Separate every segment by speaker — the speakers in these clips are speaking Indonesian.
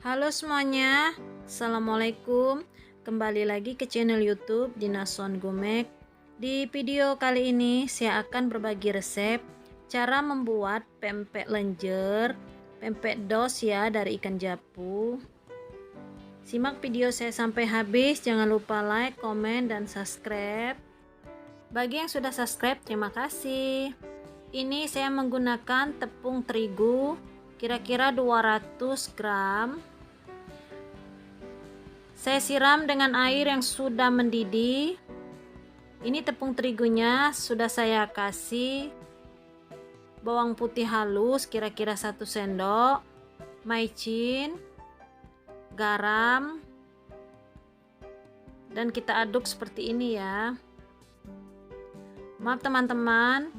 Speaker 1: Halo semuanya, Assalamualaikum. Kembali lagi ke channel YouTube Dinason Gomek. Di video kali ini saya akan berbagi resep cara membuat pempek lenjer, pempek dos ya dari ikan japu. Simak video saya sampai habis, jangan lupa like, komen, dan subscribe. Bagi yang sudah subscribe, terima kasih. Ini saya menggunakan tepung terigu kira-kira 200 gram. Saya siram dengan air yang sudah mendidih. Ini tepung terigunya sudah saya kasih bawang putih halus kira-kira 1 sendok, maicin, garam, dan kita aduk seperti ini ya. Maaf teman-teman,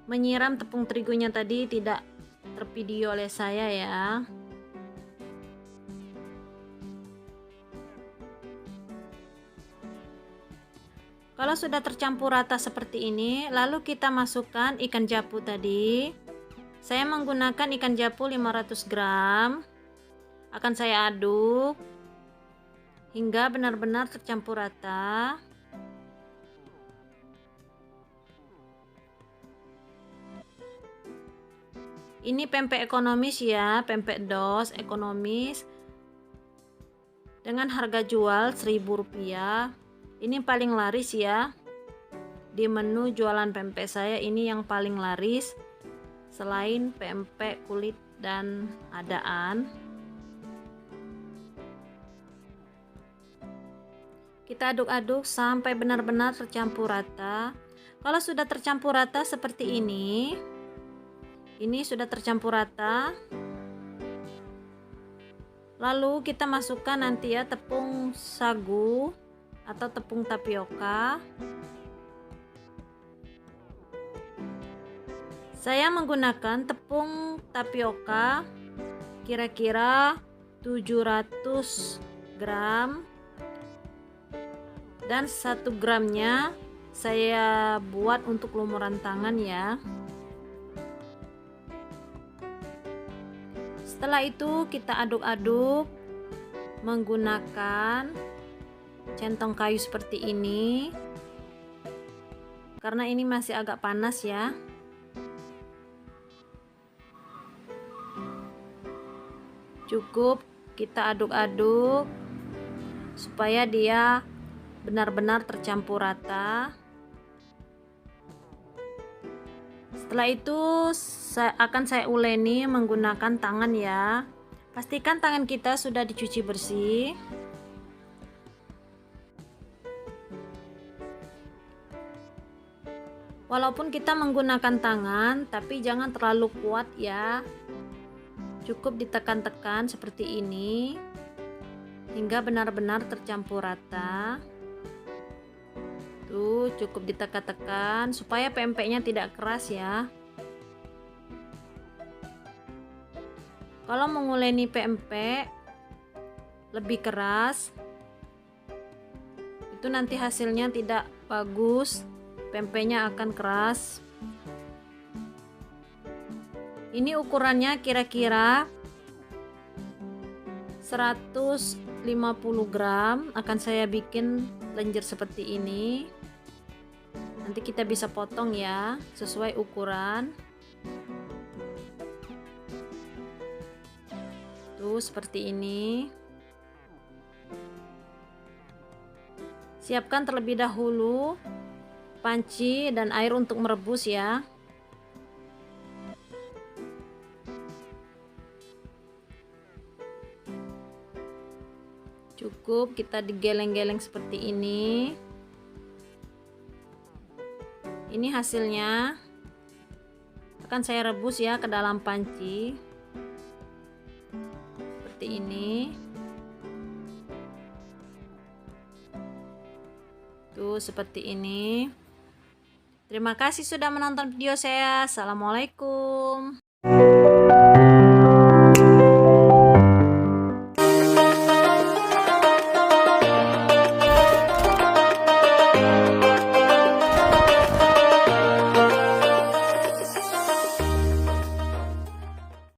Speaker 1: menyiram tepung terigunya tadi tidak tervideo oleh saya ya. Kalau sudah tercampur rata seperti ini, lalu kita masukkan ikan japu tadi. Saya menggunakan ikan japu 500 gram. Akan saya aduk hingga benar-benar tercampur rata. Ini pempek ekonomis ya, pempek dos ekonomis dengan harga jual Rp1.000. Ini paling laris ya. Di menu jualan pempek saya ini yang paling laris selain pempek kulit dan adaan. Kita aduk-aduk sampai benar-benar tercampur rata. Kalau sudah tercampur rata seperti ini sudah tercampur rata. Lalu kita masukkan nanti ya tepung sagu atau tepung tapioka. Saya menggunakan tepung tapioka kira-kira 700 gram dan 1 gramnya saya buat untuk lumuran tangan ya. Setelah itu kita aduk-aduk menggunakan centong kayu seperti ini karena ini masih agak panas ya. Cukup kita aduk-aduk supaya dia benar-benar tercampur rata. Setelah itu akan saya uleni menggunakan tangan ya. Pastikan tangan kita sudah dicuci bersih. Walaupun kita menggunakan tangan, tapi jangan terlalu kuat ya. Cukup ditekan-tekan seperti ini hingga benar-benar tercampur rata. Tuh, cukup ditekan-tekan supaya pempeknya tidak keras ya. Kalau menguleni pempek lebih keras, itu nanti hasilnya tidak bagus, pempeknya akan keras. Ini ukurannya kira-kira 150 gram. Akan saya bikin lenjer seperti ini. Nanti kita bisa potong ya sesuai ukuran. Tuh seperti ini. Siapkan terlebih dahulu panci dan air untuk merebus ya. Cukup kita digeleng-geleng seperti ini. Ini hasilnya. Akan saya rebus ya ke dalam panci. Seperti ini. Tuh seperti ini. Terima kasih sudah menonton video saya. Assalamualaikum.